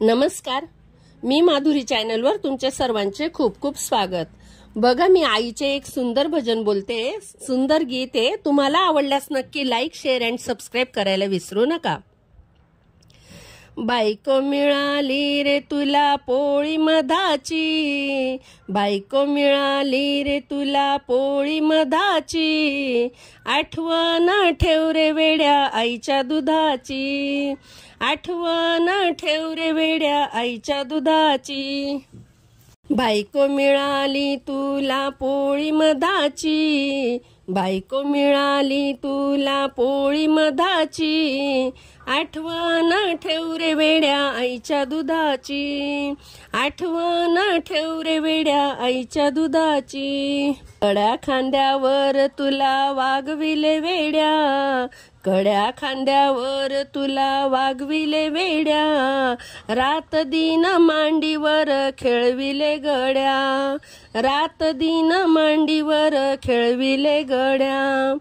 नमस्कार, मी माधुरी चॅनलवर तुमच्या सर्वांचे खूप खूप स्वागत। बघा, मी आईचे एक सुंदर भजन बोलते, सुंदर गीत आहे। तुम्हाला आवडल्यास नक्की लाईक, शेअर अँड सबस्क्राइब करायला विसरू नका। बायको मिळाली रे तुला पोळी मधाची, बायको मिळाली रे तुला पोळी मधाची, आठवण ठेव रे वेड्या आईच्या दुधाची, आठवण ठेव रे वेड्या आईच्या दुधाची। बायको मिळाली तुला पोळी मधाची, बायको मिळाली तुला पोळी मधाची, आठवण ठेव रे वेड्या आईच्या दुधाची, आठवण ठेव रे वेड्या आईच्या दुधाची। कड्या खांद्यावर तुला वागविले वेड्या, कड्या खांद्यावर तुला वागविले वेड्या, रात दिन मांडीवर खेळविले गड्या, रात दिन मांडीवर खेळविले गड्या।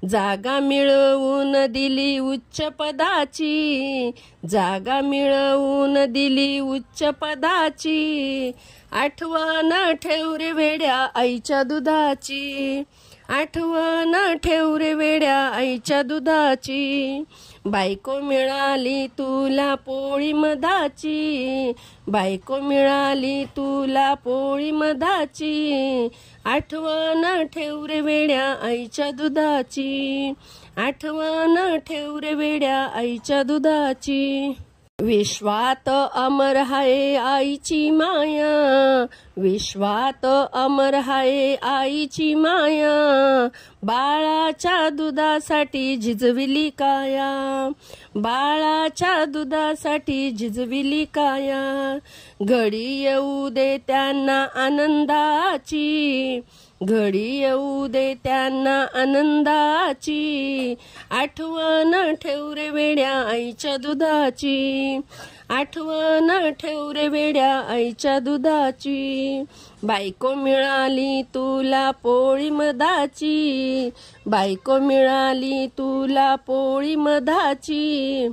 जागा मिळवून दिली उच्च पदाची, जागा मिळवून दिली उच्च पदाची, आठवण ठेव रे वेड्या आईच्या दुधाची, आठवण ठेव रे वेड्या आईच्या दुधाची। बायको मिळाली तुला पोळी मधाची, बायको मिळाली तुला पोळी मधाची, आठवण ठेव रे वेड्या आईच्या दुधाची, आठवण ठेव रे वेड्या आईच्या दुधाची। विश्वात अमर हाय आईची माया, विश्वात अमर हाय आईची माया, बाळाच्या दुधासाठी झिजविली काया, बाळाच्या दुधासाठी झिजविली काया। घडी येऊ दे त्यांना आनंदाची, घडी येऊ दे त्यांना आनंदाची, आठवण ठेव रे वेड्या आईच्या दुधाची, आठवण ठेव रे वेड्या आईच्या दुधाची। बायको मिळाली तुला पोळी मधाची, बायको मिळाली तुला पोळी मधाची,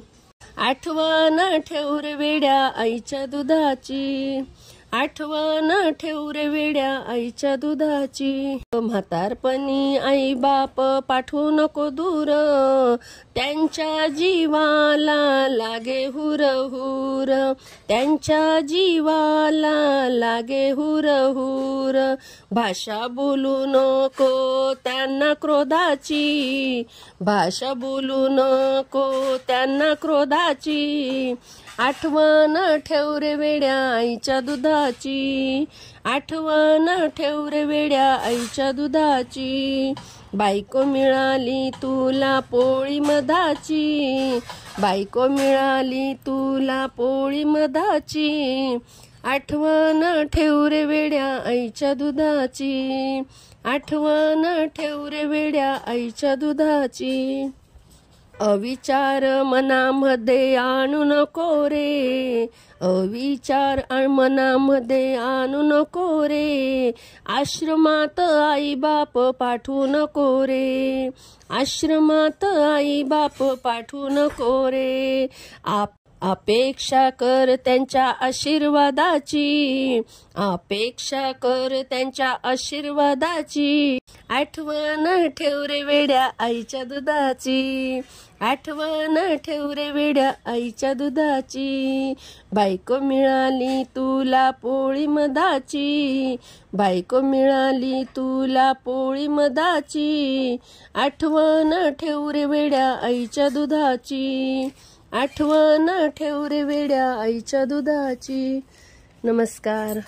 आठवण ठेव रे वेड्या आईच्या दुधाची, आठवण ठेव रे वेड्या आईच्या दुधाची। म्हातारपणी आई बाप पाठवू नको दूर, त्यांच्या जीवाला लागे हुर हुर, त्यांच्या जीवाला लागे हुर हुर। भाषा बोलू नको त्यांना क्रोधाची, भाषा बोलू नको त्यांना क्रोधाची, आठवण ठेव रे वेड्या आईच्या दुधाची, आठवण ठेव रे वेड्या आईच्या दुधाची। बायको मिळाली तुला पोळी मधाची, बायको मिळाली तुला पोळी मधाची, आठवण ठेव रे वेड्या आईच्या दुधाची, आठवण ठेव रे वेड्या आईच्या दुधाची। अविचार मनामध्ये आणू नको रे, अविचार मनामध्ये आणू नको रे, आश्रमात आई बाप पाठवू नको रे, आश्रमात आई बाप पाठवू नको रे। अपेक्षा कर त्यांच्या आशीर्वादाची, अपेक्षा कर त्यांच्या आशीर्वादाची, आठवण ठेव रे वेड्या आईच्या दुधाची, आठवण ठेव रे वेड्या आईच्या दुधाची। बायको मिळाली तुला पोळी मधाची, बायको मिळाली तुला पोळी मधाची, आठवण ठेव रे वेड्या आईच्या दुधाची, आठवण ठेव रे वेड्या आईच्या दुधाची। नमस्कार।